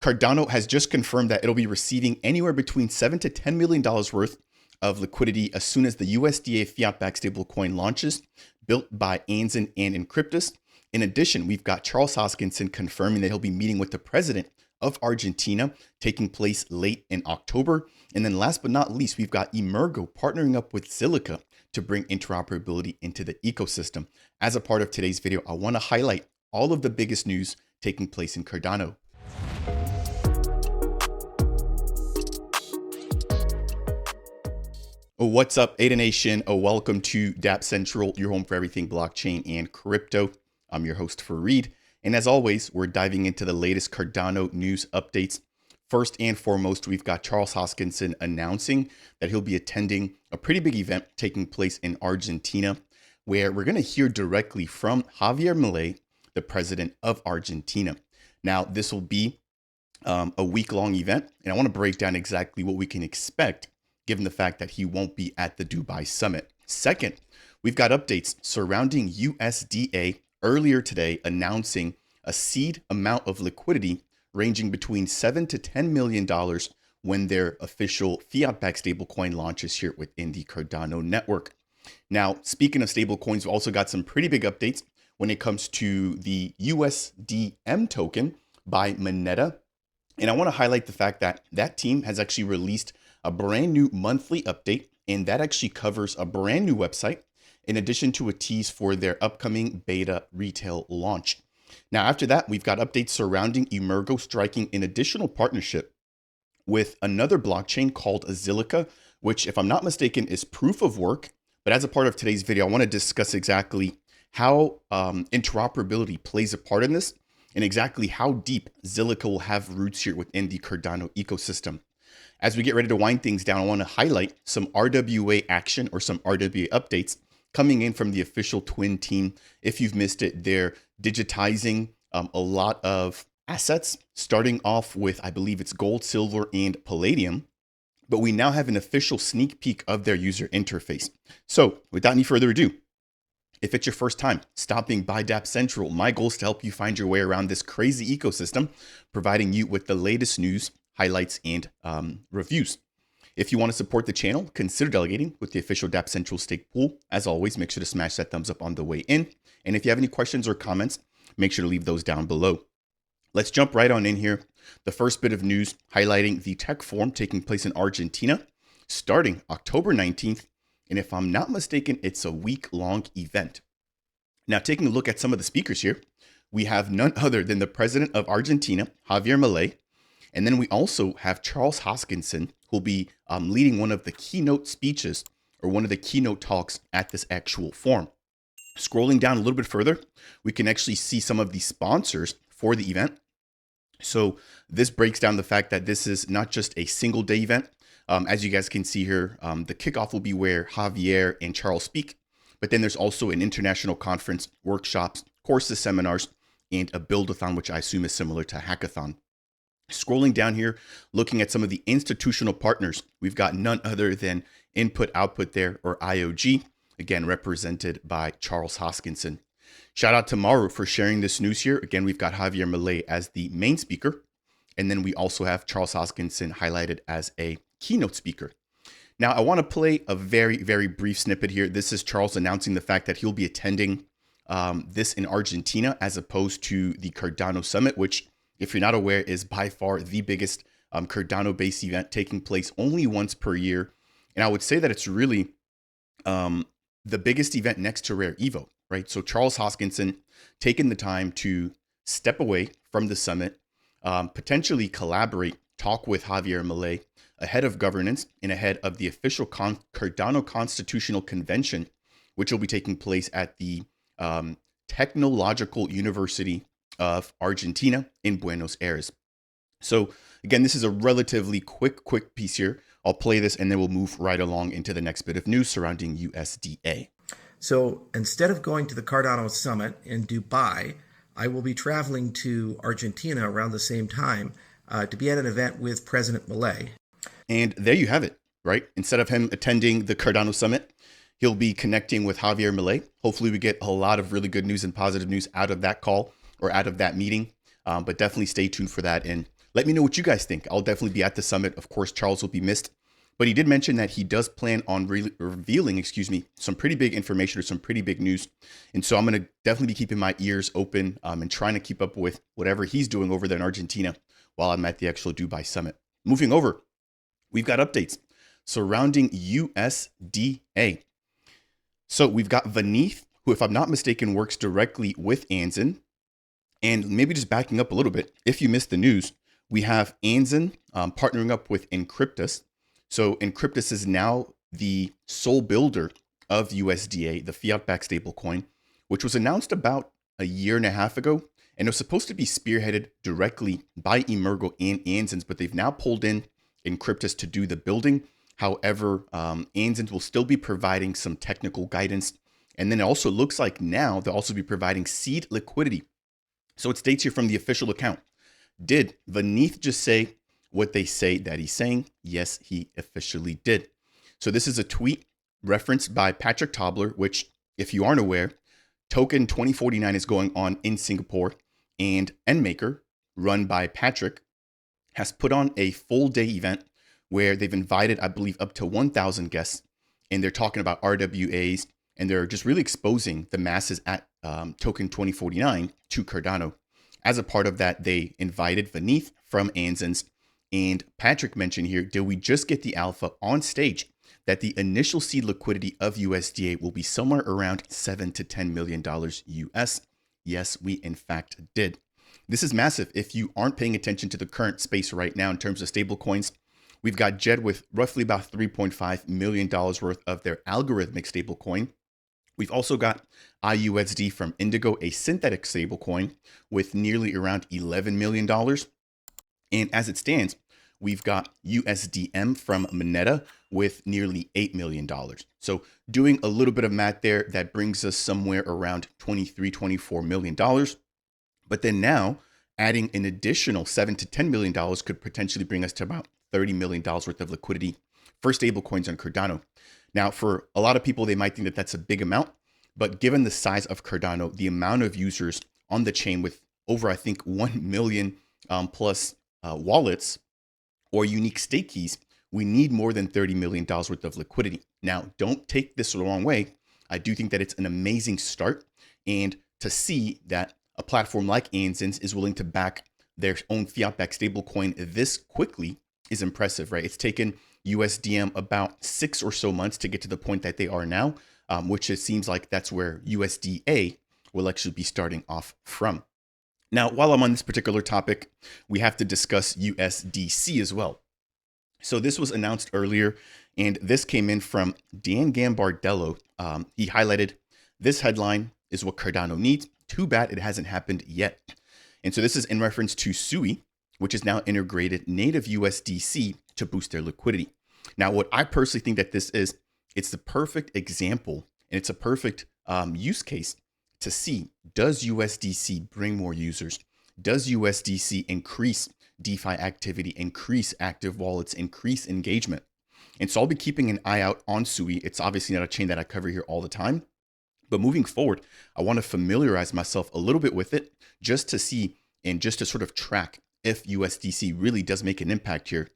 Cardano has just confirmed that it'll be receiving anywhere between $7 to $10 million worth of liquidity as soon as the USDA fiat-backed stablecoin launches, built by Anzen and Encryptus. In addition, we've got Charles Hoskinson confirming that he'll be meeting with the president of Argentina, taking place late in October. And then last but not least, we've got Emurgo partnering up with Zilliqa to bring interoperability into the ecosystem. As a part of today's video, I want to highlight all of the biggest news taking place in Cardano. What's up, Ada Nation? Welcome to Dapp Central, your home for everything blockchain and crypto. I'm your host, Fareed. And as always, we're diving into the latest Cardano news updates. First and foremost, we've got Charles Hoskinson announcing that he'll be attending a pretty big event taking place in Argentina, where we're going to hear directly from Javier Milei, the president of Argentina. Now, this will be a week-long event, and I want to break down exactly what we can expect, given the fact that he won't be at the Dubai summit. Second, we've got updates surrounding USDA earlier today announcing a seed amount of liquidity ranging between $7 to $10 million when their official fiat-backed stablecoin launches here within the Cardano network. Now, speaking of stablecoins, we've also got some pretty big updates when it comes to the USDM token by Moneta. And I want to highlight the fact that that team has actually released a brand new monthly update, and that actually covers a brand new website in addition to a tease for their upcoming beta retail launch. Now, after that, we've got updates surrounding Emurgo striking an additional partnership with another blockchain called Zilliqa, which, if I'm not mistaken, is proof of work. But as a part of today's video, I want to discuss exactly how interoperability plays a part in this and exactly how deep Zilliqa will have roots here within the Cardano ecosystem. As we get ready to wind things down, I want to highlight some RWA action or some RWA updates coming in from the official Twin team. If you've missed it, they're digitizing a lot of assets, starting off with, I believe it's gold, silver, and palladium. But we now have an official sneak peek of their user interface. So without any further ado, if it's your first time stopping by Dapp Central, my goal is to help you find your way around this crazy ecosystem, providing you with the latest news, highlights, and reviews. If you want to support the channel, consider delegating with the official Dapp Central stake pool. As always, make sure to smash that thumbs up on the way in. And if you have any questions or comments, make sure to leave those down below. Let's jump right on in here. The first bit of news highlighting the tech forum taking place in Argentina starting October 19th. And if I'm not mistaken, it's a week-long event. Now, taking a look at some of the speakers here, we have none other than the president of Argentina, Javier Milei. And then we also have Charles Hoskinson, who'll be leading one of the keynote speeches or one of the keynote talks at this actual forum. Scrolling down a little bit further, we can actually see some of the sponsors for the event. So this breaks down the fact that this is not just a single day event. As you guys can see here, the kickoff will be where Javier and Charles speak, but then there's also an international conference, workshops, courses, seminars, and a build-a-thon, which I assume is similar to hackathon. Scrolling down here, looking at some of the institutional partners, we've got none other than Input Output there, or IOG, again represented by Charles Hoskinson. Shout out to Maru for sharing this news here. Again, we've got Javier Milei as the main speaker, and then we also have Charles Hoskinson highlighted as a keynote speaker. Now, I want to play a very, very brief snippet here. This is Charles announcing the fact that he'll be attending this in Argentina as opposed to the Cardano Summit, which, if you're not aware, is by far the biggest Cardano-based event taking place only once per year. And I would say that it's really the biggest event next to Rare Evo, right? So Charles Hoskinson taking the time to step away from the summit, potentially collaborate, talk with Javier Milei ahead of governance and ahead of the official Cardano Constitutional Convention, which will be taking place at the Technological University of Argentina in Buenos Aires. So again, this is a relatively quick piece here. I'll play this and then we'll move right along into the next bit of news surrounding USDA. So instead of going to the Cardano Summit in Dubai, I will be traveling to Argentina around the same time to be at an event with President Milei. And there you have it, right? Instead of him attending the Cardano Summit, he'll be connecting with Javier Milei. Hopefully we get a lot of really good news and positive news out of that call or out of that meeting. But definitely stay tuned for that. And Let me know what you guys think. I'll definitely be at the summit. Of course, Charles will be missed. But he did mention that he does plan on revealing, some pretty big information or some pretty big news. And so I'm going to definitely be keeping my ears open and trying to keep up with whatever he's doing over there in Argentina while I'm at the actual Dubai summit. Moving over, we've got updates surrounding USDA. So we've got Vineeth, who, if I'm not mistaken, works directly with Anzen. And maybe just backing up a little bit, if you missed the news, we have Anzen partnering up with Encryptus. So Encryptus is now the sole builder of USDA, the fiat-backed stablecoin, which was announced about a year and a half ago. And it was supposed to be spearheaded directly by Emurgo and Anzen's, but they've now pulled in Encryptus to do the building. However, Anzen's will still be providing some technical guidance. And then it also looks like now they'll also be providing seed liquidity. So it states here from the official account, did Vineeth just say what they say that he's saying? Yes, he officially did. So this is a tweet referenced by Patrick Tobler, which, if you aren't aware, Token 2049 is going on in Singapore, and Endmaker, run by Patrick, has put on a full day event where they've invited, I believe, up to 1,000 guests, and they're talking about RWAs, and they're just really exposing the masses at Token 2049 to Cardano. As a part of that, they invited Vineeth from Anzen's, and Patrick mentioned here, did we just get the alpha on stage that the initial seed liquidity of USDA will be somewhere around $7 to $10 million US? Yes, we in fact did. This is massive. If you aren't paying attention to the current space right now in terms of stablecoins, we've got JED with roughly about $3.5 million worth of their algorithmic stablecoin. We've also got IUSD from Indigo, a synthetic stablecoin, with nearly around $11 million. And as it stands, we've got USDM from Moneta with nearly $8 million. So doing a little bit of math there, that brings us somewhere around $23, $24 million. But then now adding an additional $7 to $10 million could potentially bring us to about $30 million worth of liquidity for stablecoins on Cardano. Now, for a lot of people, they might think that that's a big amount, but given the size of Cardano, the amount of users on the chain with over, I think, 1 million plus wallets or unique stake keys, we need more than $30 million worth of liquidity. Now, don't take this the wrong way. I do think that it's an amazing start, and to see that a platform like Anzen's is willing to back their own fiat-backed stablecoin this quickly is impressive, right? It's taken USDM about 6 or so months to get to the point that they are now, which it seems like that's where USDA will actually be starting off from. Now, while I'm on this particular topic, we have to discuss USDC as well. So this was announced earlier, and this came in from Dan Gambardello. He highlighted, this headline is what Cardano needs. Too bad it hasn't happened yet. And so this is in reference to SUI, which is now integrated native USDC to boost their liquidity. Now, what I personally think that this is, it's the perfect example, and it's a perfect use case to see, does USDC bring more users? Does USDC increase DeFi activity, increase active wallets, increase engagement? And so I'll be keeping an eye out on SUI. It's obviously not a chain that I cover here all the time, but moving forward, I want to familiarize myself a little bit with it just to see and just to sort of track if USDC really does make an impact here.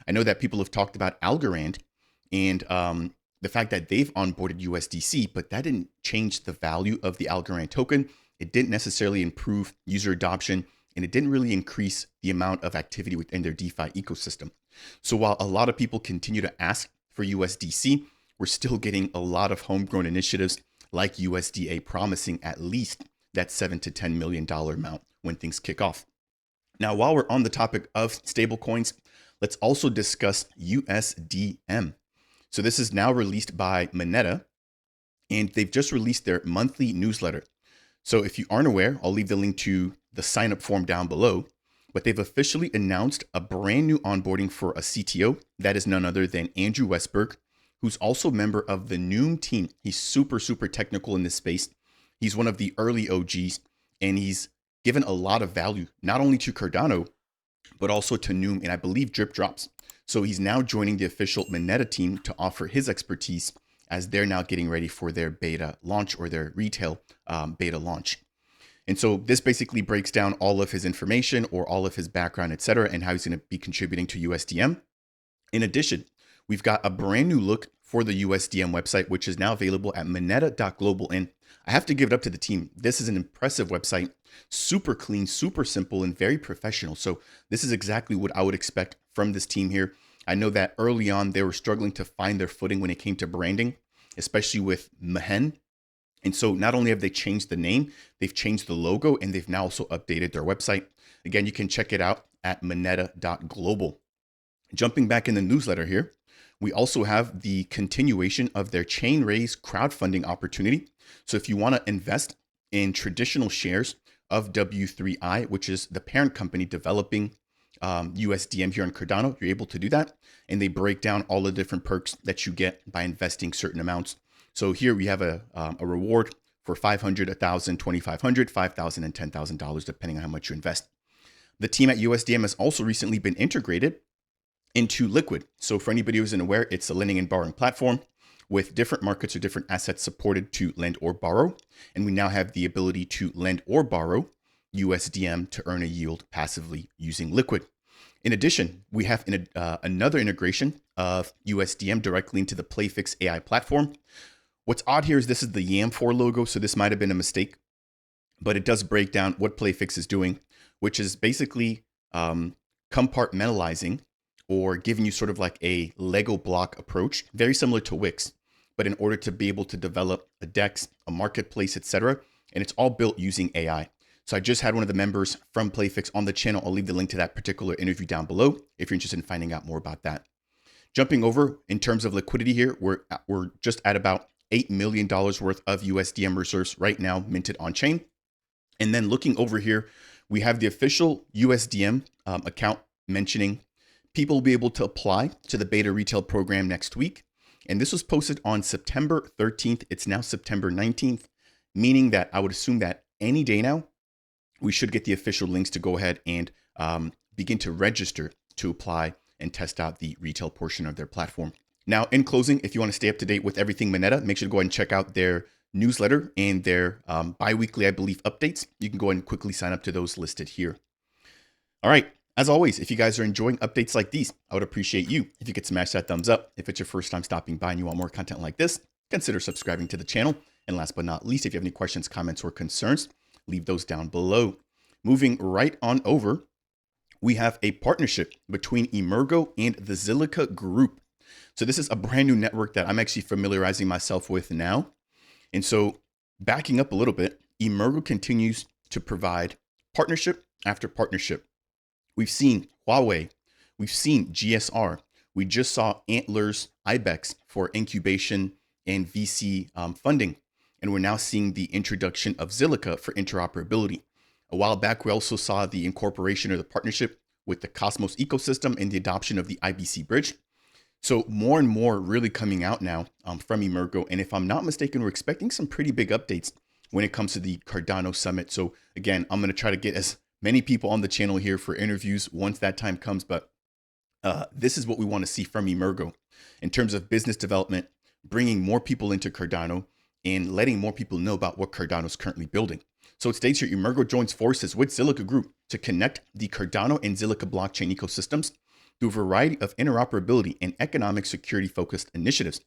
I know that people have talked about Algorand and the fact that they've onboarded USDC, but that didn't change the value of the Algorand token. It didn't necessarily improve user adoption, and it didn't really increase the amount of activity within their DeFi ecosystem. So while a lot of people continue to ask for USDC, we're still getting a lot of homegrown initiatives like USDA promising at least that $7 to $10 million amount when things kick off. Now, while we're on the topic of stablecoins, let's also discuss USDM. So this is now released by Moneta, and they've just released their monthly newsletter. So if you aren't aware, I'll leave the link to the sign up form down below, but they've officially announced a brand new onboarding for a CTO. That is none other than Andrew Westberg, who's also a member of the Noom team. He's super technical in this space. He's one of the early OGs, and he's given a lot of value, not only to Cardano, but also to Noom, and I believe Drip Drops. So he's now joining the official Moneta team to offer his expertise as they're now getting ready for their beta launch or their retail beta launch. And so this basically breaks down all of his information or all of his background, etc., and how he's going to be contributing to USDM. In addition, we've got a brand new look for the USDM website, which is now available at moneta.global. And I have to give it up to the team. This is an impressive website, super clean, super simple, and very professional. So this is exactly what I would expect from this team here. I know that early on, they were struggling to find their footing when it came to branding, especially with Mehen. And so not only have they changed the name, they've changed the logo, and they've now also updated their website. Again, you can check it out at moneta.global. Jumping back in the newsletter here, we also have the continuation of their chain raise crowdfunding opportunity. So if you want to invest in traditional shares of W3I, which is the parent company developing USDM here on Cardano, you're able to do that. And they break down all the different perks that you get by investing certain amounts. So here we have a reward for $500, $1,000, $2,500, $5,000, and $10,000, depending on how much you invest. The team at USDM has also recently been integrated into Liquid. So for anybody who isn't aware, it's a lending and borrowing platform with different markets or different assets supported to lend or borrow. And we now have the ability to lend or borrow USDM to earn a yield passively using Liquid. In addition, we have another integration of USDM directly into the Playfix AI platform. What's odd here is this is the YAM4 logo, so this might have been a mistake, but it does break down what Playfix is doing, which is basically compartmentalizing or giving you sort of like a Lego block approach, very similar to Wix, but in order to be able to develop a DEX, a marketplace, etc., and it's all built using AI. So I just had one of the members from Playfix on the channel. I'll leave the link to that particular interview down below if you're interested in finding out more about that. Jumping over in terms of liquidity here, we're just at about $8 million worth of USDM reserves right now minted on chain. And then looking over here, we have the official USDM account mentioning people will be able to apply to the beta retail program next week. And this was posted on September 13th. It's now September 19th, meaning that I would assume that any day now, we should get the official links to go ahead and begin to register to apply and test out the retail portion of their platform. Now, in closing, if you want to stay up to date with everything Moneta, make sure to go ahead and check out their newsletter and their bi-weekly, I believe, updates. You can go ahead and quickly sign up to those listed here. All right. As always, if you guys are enjoying updates like these, I would appreciate you if you could smash that thumbs up. If it's your first time stopping by and you want more content like this, consider subscribing to the channel. And last but not least, if you have any questions, comments, or concerns, leave those down below. Moving right on over, we have a partnership between Emurgo and the Zilliqa group. So this is a brand new network that I'm actually familiarizing myself with now. And so backing up a little bit, Emurgo continues to provide partnership after partnership. We've seen Huawei, we've seen GSR, we just saw Antler's IBEX for incubation and VC funding, and we're now seeing the introduction of Zilliqa for interoperability. A while back, we also saw the incorporation or the partnership with the Cosmos ecosystem and the adoption of the IBC bridge. So more and more really coming out now from Emurgo, and if I'm not mistaken, we're expecting some pretty big updates when it comes to the Cardano summit. So again, I'm going to try to get as many people on the channel here for interviews once that time comes, but this is what we want to see from Emurgo in terms of business development, bringing more people into Cardano and letting more people know about what Cardano is currently building. So it states here, Emurgo joins forces with Zilliqa Group to connect the Cardano and Zilliqa blockchain ecosystems through a variety of interoperability and economic security focused initiatives.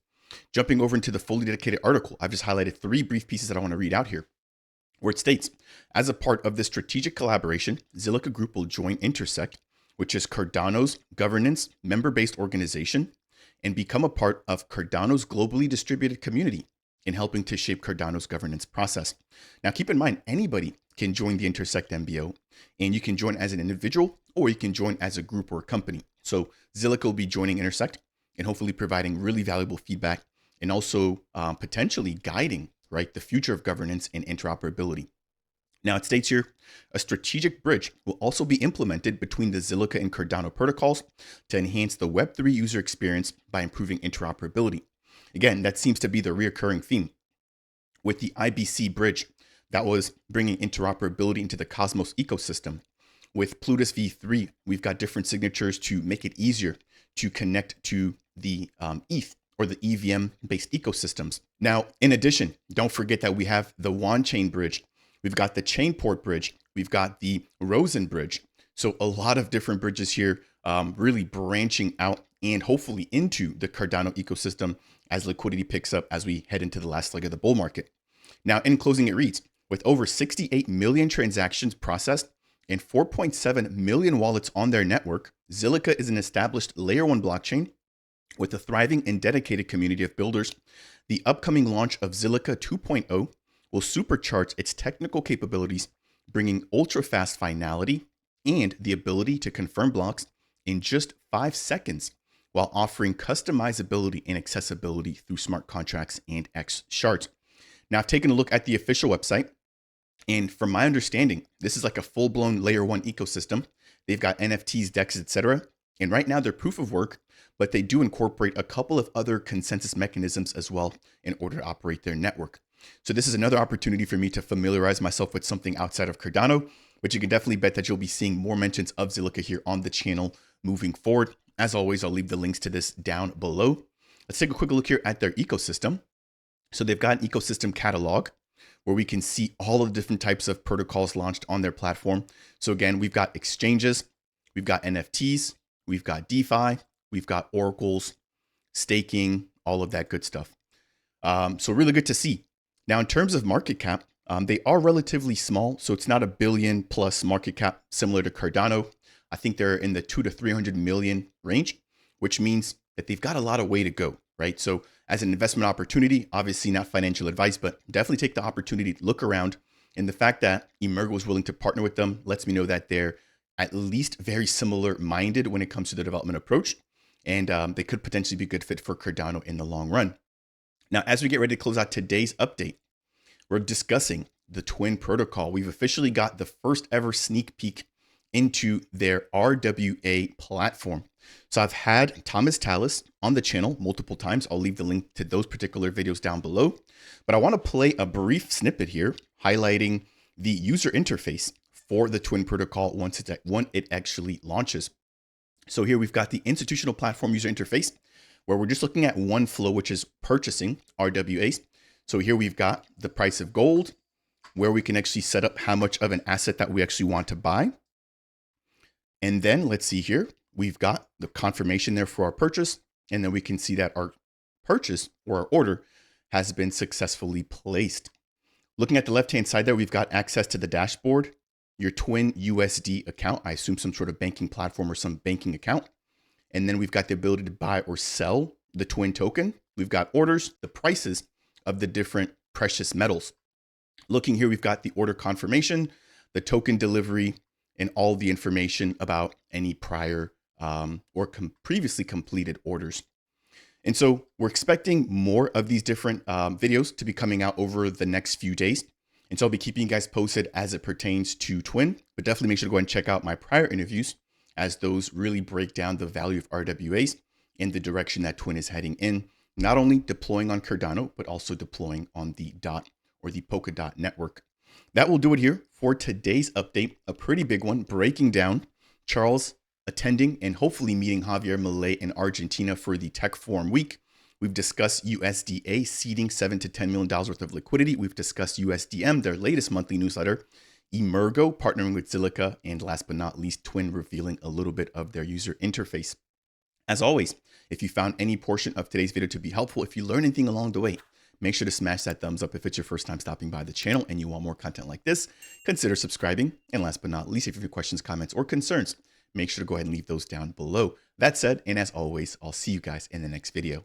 Jumping over into the fully dedicated article, I've just highlighted 3 brief pieces that I want to read out here, where it states, as a part of this strategic collaboration, Zilliqa Group will join Intersect, which is Cardano's governance member-based organization, and become a part of Cardano's globally distributed community in helping to shape Cardano's governance process. Now, keep in mind, anybody can join the Intersect MBO, and you can join as an individual or you can join as a group or a company. So Zilliqa will be joining Intersect and hopefully providing really valuable feedback and also potentially guiding the future of governance and interoperability. Now it states here, a strategic bridge will also be implemented between the Zilliqa and Cardano protocols to enhance the Web3 user experience by improving interoperability. Again, that seems to be the reoccurring theme. With the IBC bridge, that was bringing interoperability into the Cosmos ecosystem. With Plutus V3, we've got different signatures to make it easier to connect to the ETH or the EVM-based ecosystems. Now, in addition, don't forget that we have the WAN chain bridge, We've got the Chainport Bridge. We've got the Rosen Bridge. So a lot of different bridges here, really branching out and hopefully into the Cardano ecosystem as liquidity picks up as we head into the last leg of the bull market. Now, in closing, it reads, with over 68 million transactions processed and 4.7 million wallets on their network, Zilliqa is an established layer 1 blockchain with a thriving and dedicated community of builders. The upcoming launch of Zilliqa 2.0 will supercharge its technical capabilities, bringing ultra-fast finality and the ability to confirm blocks in just 5 seconds, while offering customizability and accessibility through smart contracts and X shards. Now, I've taken a look at the official website, and from my understanding, this is like a full-blown layer 1 ecosystem. They've got NFTs, DEX, etc. And right now they're proof of work, but they do incorporate a couple of other consensus mechanisms as well in order to operate their network. So this is another opportunity for me to familiarize myself with something outside of Cardano, but you can definitely bet that you'll be seeing more mentions of Zilliqa here on the channel moving forward. As always, I'll leave the links to this down below. Let's take a quick look here at their ecosystem. So they've got an ecosystem catalog where we can see all of the different types of protocols launched on their platform. So again, we've got exchanges, we've got NFTs, we've got DeFi, we've got oracles, staking, all of that good stuff. So really good to see. Now, in terms of market cap, they are relatively small. So it's not a billion plus market cap similar to Cardano. I think they're in the 200 to 300 million range, which means that they've got a lot of way to go, right? So as an investment opportunity, obviously not financial advice, but definitely take the opportunity to look around. And the fact that Emurgo was willing to partner with them lets me know that they're at least very similar minded when it comes to the development approach. And they could potentially be a good fit for Cardano in the long run. Now, as we get ready to close out today's update, we're discussing the Twin protocol. We've officially got the first ever sneak peek into their RWA platform. So I've had Thomas Tallis on the channel multiple times. I'll leave the link to those particular videos down below. But I want to play a brief snippet here highlighting the user interface for the Twin protocol once it actually launches. So here we've got the institutional platform user interface where we're just looking at one flow, which is purchasing RWAs. So here we've got the price of gold, where we can actually set up how much of an asset that we actually want to buy. And then let's see here, we've got the confirmation there for our purchase. And then we can see that our purchase or our order has been successfully placed. Looking at the left-hand side there, we've got access to the dashboard, your Twin USD account. I assume some sort of banking platform or some banking account. And then we've got the ability to buy or sell the Twin token. We've got orders, the prices of the different precious metals. Looking here, we've got the order confirmation, the token delivery, and all the information about any prior or previously completed orders. And so we're expecting more of these different videos to be coming out over the next few days. And so I'll be keeping you guys posted as it pertains to Twin, but definitely make sure to go ahead and check out my prior interviews as those really break down the value of RWAs and the direction that Twin is heading in, not only deploying on Cardano, but also deploying on the DOT or the Polkadot network. That will do it here for today's update, a pretty big one, breaking down Charles attending and hopefully meeting Javier Milei in Argentina for the Tech Forum week. We've discussed USDA seeding $7 to $10 million worth of liquidity. We've discussed USDM, their latest monthly newsletter, Emurgo partnering with Zilliqa, and last but not least, Twin revealing a little bit of their user interface. As always, if you found any portion of today's video to be helpful, if you learned anything along the way, make sure to smash that thumbs up. If it's your first time stopping by the channel and you want more content like this, consider subscribing. And last but not least, if you have any questions, comments, or concerns, make sure to go ahead and leave those down below. That said, and as always, I'll see you guys in the next video.